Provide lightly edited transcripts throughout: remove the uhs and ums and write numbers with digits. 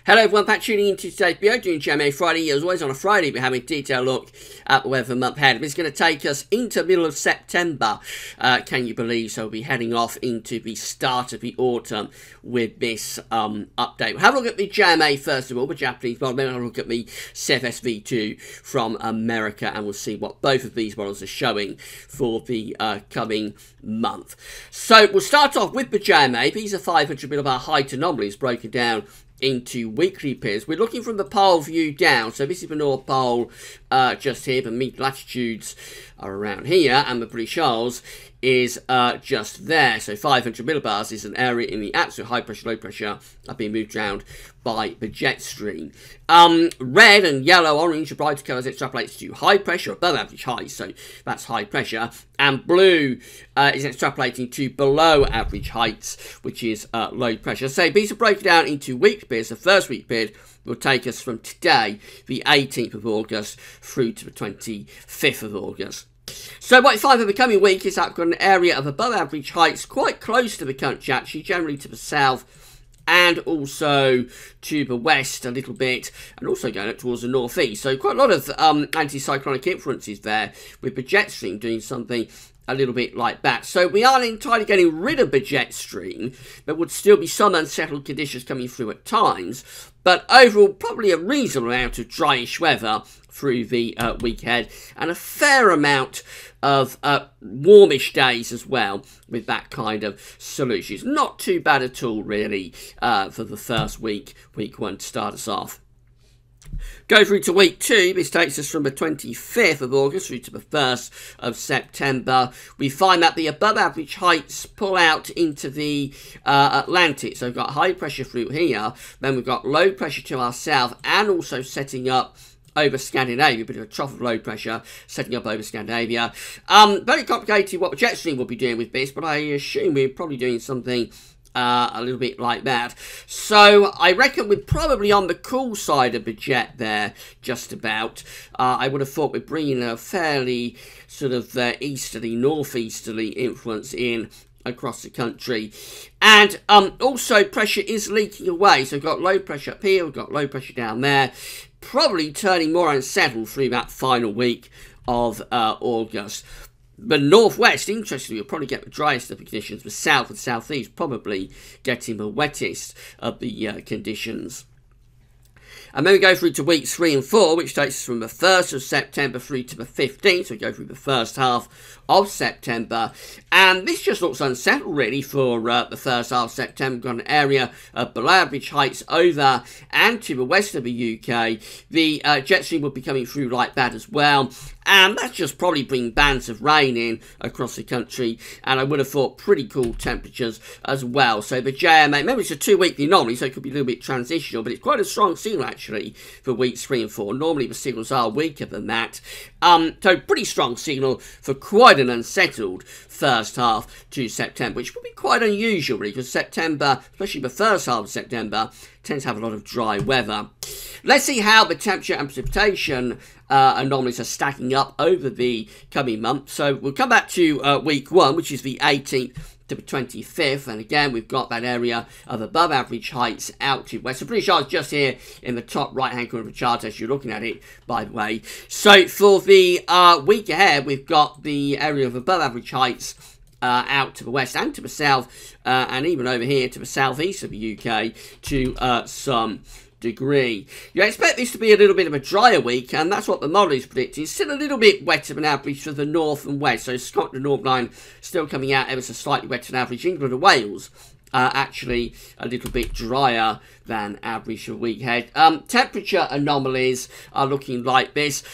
Hello everyone, back tuning into today's video, doing JMA Friday. As always on a Friday, we're having a detailed look at the weather for the month ahead. It's going to take us into the middle of September, can you believe? So we'll be heading off into the start of the autumn with this update. We'll have a look at the JMA first of all, the Japanese model, then we'll have a look at the CFSV2 from America, and we'll see what both of these models are showing for the coming month. So we'll start off with the JMA. These are 500 millibar height anomalies broken down into weekly periods. We're looking from the pole view down, so this is the North Pole just here. The mid latitudes are around here, and the British Isles is just there. So 500 millibars is an area in the absolute high pressure, low pressure being moved around by the jet stream. Red and yellow, orange, the brighter colours extrapolates to high pressure, above average height, so that's high pressure. And blue is extrapolating to below average heights, which is low pressure. So these are broken down into week periods. The first week period will take us from today, the 18th of August, through to the 25th of August. So what you find for the coming week is that we've got an area of above average heights quite close to the country, actually, generally to the south and also to the west a little bit, and also going up towards the northeast. So quite a lot of anticyclonic influences there, with the jet stream doing something a little bit like that. So we aren't entirely getting rid of the jet stream. There would still be some unsettled conditions coming through at times, but overall probably a reasonable amount of dryish weather through the week ahead, and a fair amount of warmish days as well with that kind of solution. It's not too bad at all really for the first week one to start us off. Go through to week 2, this takes us from the 25th of August through to the 1st of September. We find that the above average heights pull out into the Atlantic. So we've got high pressure through here, then we've got low pressure to our south, and also setting up over Scandinavia, a bit of a trough of low pressure setting up over Scandinavia. Very complicated what the jet stream will be doing with this, but I assume we're probably doing something a little bit like that. So I reckon we're probably on the cool side of the jet there, just about. I would have thought we're bringing a fairly sort of easterly, northeasterly influence in across the country. And also pressure is leaking away. So we've got low pressure up here, we've got low pressure down there, probably turning more unsettled through that final week of August. The northwest, interestingly, will probably get the driest of the conditions. The south and southeast probably getting the wettest of the conditions. And then we go through to weeks 3 and 4, which takes us from the 1st of September through to the 15th. So we go through the first half of September. And this just looks unsettled, really, for the first half of September. We've got an area of below average heights over and to the west of the UK. The jet stream will be coming through like that as well. And that's just probably bring bands of rain in across the country. And I would have thought pretty cool temperatures as well. So the JMA, remember it's a 2-weekly anomaly, so it could be a little bit transitional, but it's quite a strong signal actually for weeks 3 and 4. Normally the signals are weaker than that. So pretty strong signal for quite an unsettled first half to September, which would be quite unusual really, because September, especially the first half of September, tends to have a lot of dry weather. Let's see how the temperature and precipitation anomalies are stacking up over the coming month. So we'll come back to week 1, which is the 18th to the 25th, and again we've got that area of above average heights out to west. So British Isles just here in the top right hand corner of the chart as you're looking at it, by the way. So for the week ahead, we've got the area of above average heights out to the west and to the south, and even over here to the southeast of the UK to some degree. You expect this to be a little bit of a drier week, and that's what the model is predicting. It's still a little bit wetter than average for the north and west, so Scotland North Line still coming out ever so slightly wetter than average. England and Wales actually a little bit drier than average for the week ahead. Temperature anomalies are looking like this.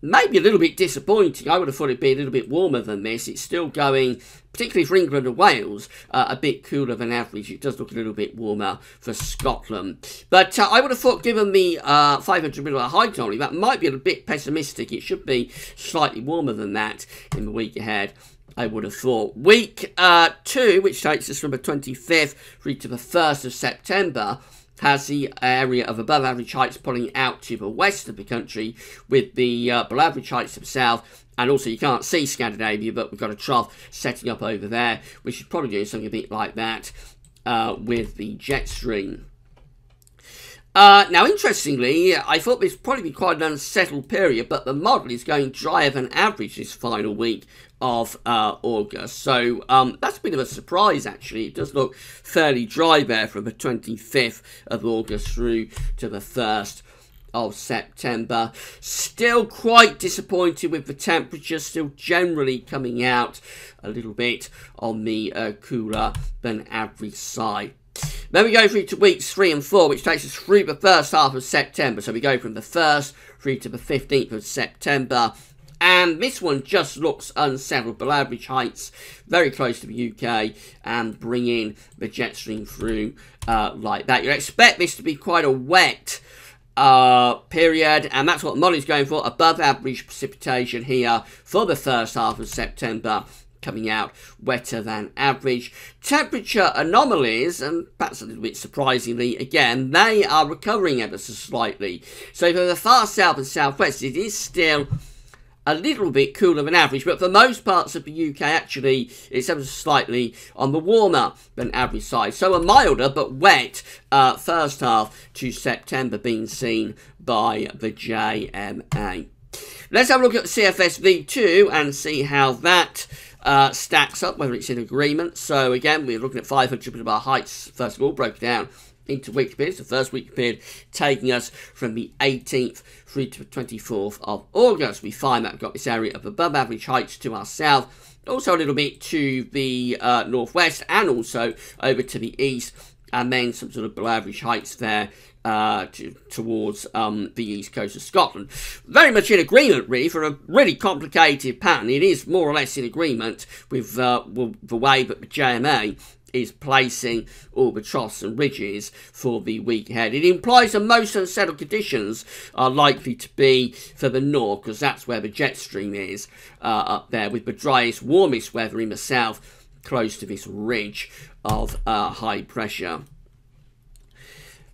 Maybe a little bit disappointing. I would have thought it'd be a little bit warmer than this. It's still going, particularly for England and Wales, a bit cooler than average. It does look a little bit warmer for Scotland. But I would have thought, given the 500 millibar height anomaly, that might be a bit pessimistic. It should be slightly warmer than that in the week ahead, I would have thought. Week 2, which takes us from the 25th through to the 1st of September, has the area of above average heights pulling out to the west of the country, with the below average heights to the south. And also you can't see Scandinavia, but we've got a trough setting up over there, which is probably doing something a bit like that with the jet stream. Now, interestingly, I thought this would probably be quite an unsettled period, but the model is going drier than average this final week of August. So that's a bit of a surprise, actually. It does look fairly dry there from the 25th of August through to the 1st of September. Still quite disappointed with the temperature, still generally coming out a little bit on the cooler than average side. Then we go through to weeks 3 and 4, which takes us through the first half of September. So we go from the 1st through to the 15th of September. And this one just looks unsettled. Below average heights, very close to the UK, and bring in the jet stream through like that. You'd expect this to be quite a wet period, and that's what the model is going for. Above average precipitation here for the first half of September, coming out wetter than average. Temperature anomalies, and perhaps a little bit surprisingly again, they are recovering ever so slightly. So for the far south and southwest, it is still a little bit cooler than average, but for most parts of the UK, actually, it's ever so slightly on the warmer than average side. So a milder but wet first half to September being seen by the JMA. Let's have a look at the CFS V2 and see how that stacks up, whether it's in agreement. So again, we're looking at 500 bar heights, first of all, broken down into weekly periods. The first weekly period taking us from the 18th through to the 24th of August. We find that we've got this area of above average heights to our south, also a little bit to the northwest, and also over to the east, and then some sort of below average heights there towards the east coast of Scotland. Very much in agreement, really, for a really complicated pattern. It is more or less in agreement with the way that the JMA is placing all the troughs and ridges for the week ahead. It implies that most unsettled conditions are likely to be for the north, because that's where the jet stream is up there, with the driest, warmest weather in the south, close to this ridge of high pressure.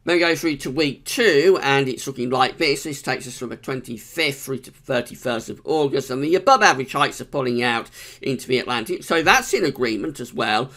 Then we go through to week 2, and it's looking like this. This takes us from the 25th through to the 31st of August, and the above average heights are pulling out into the Atlantic. So that's in agreement as well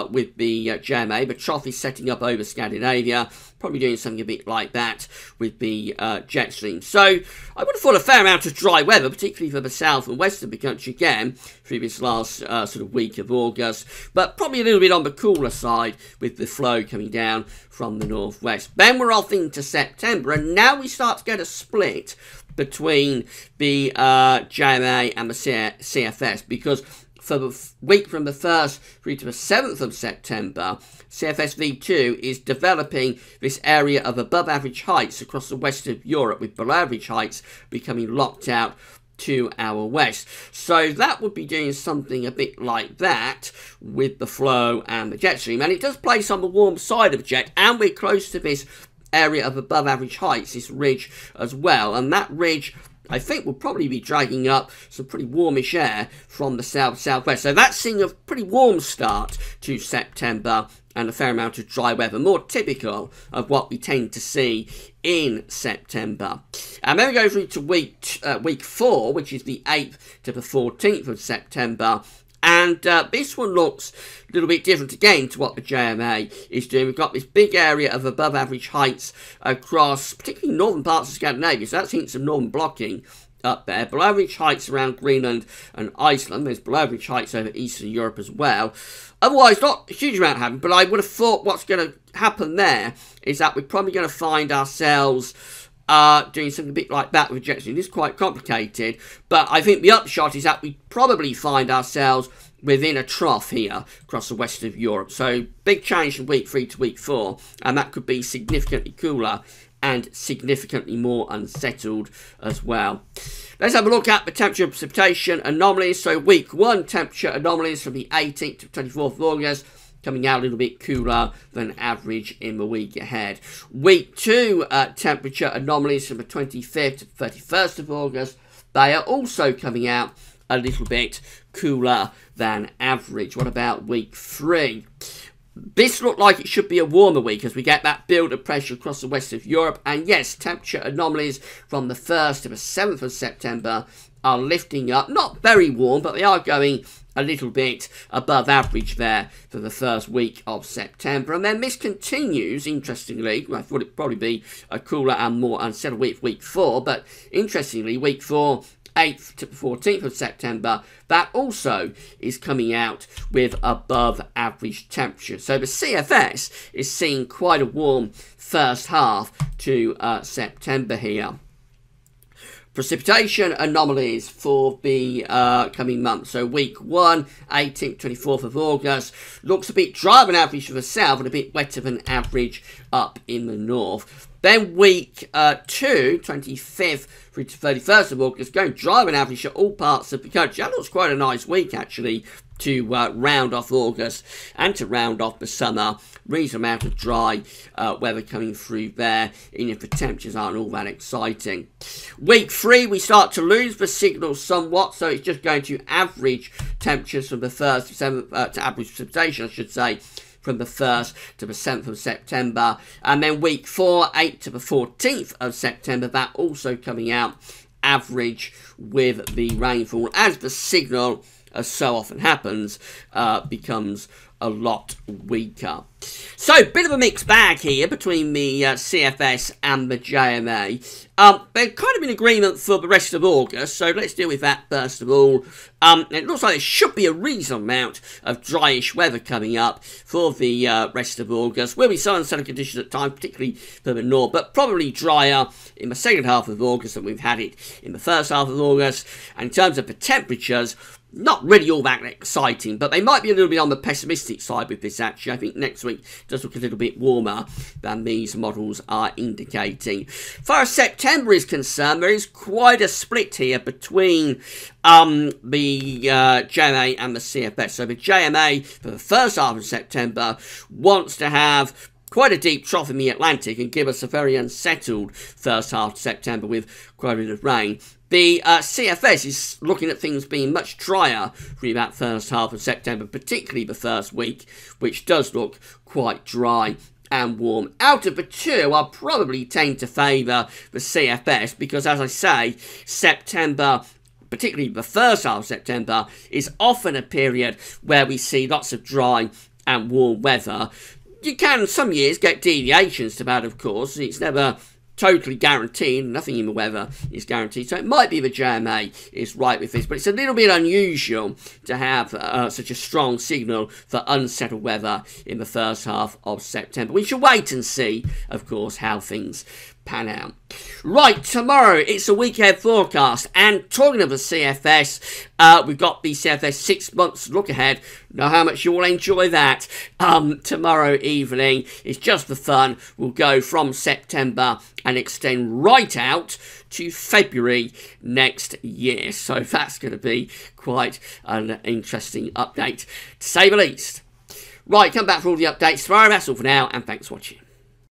with the JMA. The trough is setting up over Scandinavia, probably doing something a bit like that with the jet stream. So I would have thought a fair amount of dry weather, particularly for the south and west of the country again, through this last sort of week of August, but probably a little bit on the cooler side with the flow coming down from the northwest. Then we're off into September, and now we start to get a split between the JMA and the CFS, because for the week from the 1st through to the 7th of September, CFS V2 is developing this area of above average heights across the west of Europe, with below average heights becoming locked out to our west. So that would be doing something a bit like that with the flow and the jet stream, and it does place on the warm side of the jet, and we're close to this area of above average heights, this ridge as well, and that ridge I think will probably be dragging up some pretty warmish air from the south-southwest. So that's seeing a pretty warm start to September, and a fair amount of dry weather, more typical of what we tend to see in September. And then we go through to week 4, which is the 8th to the 14th of September. And this one looks a little bit different again to what the JMA is doing. We've got this big area of above average heights across particularly northern parts of Scandinavia. So that's hints of northern blocking up there. Below average heights around Greenland and Iceland. There's below average heights over Eastern Europe as well. Otherwise, not a huge amount happening, but I would have thought what's going to happen there is that we're probably going to find ourselves doing something a bit like that with jet stream. It is quite complicated, but I think the upshot is that we probably find ourselves within a trough here across the west of Europe. So big change from week 3 to week 4, and that could be significantly cooler and significantly more unsettled as well. Let's have a look at the temperature and precipitation anomalies. So week 1 temperature anomalies from the 18th to 24th of August, coming out a little bit cooler than average in the week ahead. Week 2 temperature anomalies from the 25th to 31st of August, they are also coming out a little bit cooler than average. What about week 3? This looked like it should be a warmer week as we get that build of pressure across the west of Europe. And yes, temperature anomalies from the 1st to the 7th of September are lifting up. Not very warm, but they are going a little bit above average there for the first week of September. And then this continues, interestingly. I thought it'd probably be a cooler and more unsettled week 4, but interestingly, week 4, 8th to 14th of September, that also is coming out with above average temperatures. So the CFS is seeing quite a warm first half to September here. Precipitation anomalies for the coming month. So week 1, 18th, 24th of August, looks a bit drier than average for the south and a bit wetter than average up in the north. Then week 2, 25th through to 31st of August, going drier than average at all parts of the country. That looks quite a nice week, actually, to round off August and to round off the summer. Reasonable amount of dry weather coming through there, even if the temperatures aren't all that exciting. Week 3, we start to lose the signal somewhat, so it's just going to average temperatures from the 1st to 7th, to average precipitation, I should say, from the 1st to the 7th of September. And then week 4, 8th to the 14th of September, that also coming out average with the rainfall, as the signal, as so often happens, becomes a lot weaker. So, bit of a mixed bag here between the CFS and the JMA. They're kind of in agreement for the rest of August, so let's deal with that first of all. It looks like there should be a reasonable amount of dryish weather coming up for the rest of August. Will be sun and sunny conditions at times, particularly for the north, but probably drier in the second half of August than we've had it in the first half of August. And in terms of the temperatures, not really all that exciting, but they might be a little bit on the pessimistic side with this, actually. I think next week does look a little bit warmer than these models are indicating. As far as September is concerned, there is quite a split here between the JMA and the CFS. So the JMA, for the first half of September, wants to have quite a deep trough in the Atlantic and give us a very unsettled first half of September with quite a bit of rain. The CFS is looking at things being much drier for that first half of September, particularly the first week, which does look quite dry and warm. Out of the two, I'll probably tend to favour the CFS because, as I say, September, particularly the first half of September, is often a period where we see lots of dry and warm weather. You can, some years, get deviations to that, of course. It's never totally guaranteed. Nothing in the weather is guaranteed. So it might be the JMA is right with this, but it's a little bit unusual to have such a strong signal for unsettled weather in the first half of September. We should wait and see, of course, how things pan out. Right, tomorrow it's a weekend forecast, and talking of the CFS, we've got the CFS 6 months look ahead. Know how much you will enjoy that. Tomorrow evening, it's just for fun. We'll go from September and extend right out to February next year. So that's going to be quite an interesting update, to say the least. Right, come back for all the updates tomorrow. That's all for now, and thanks for watching.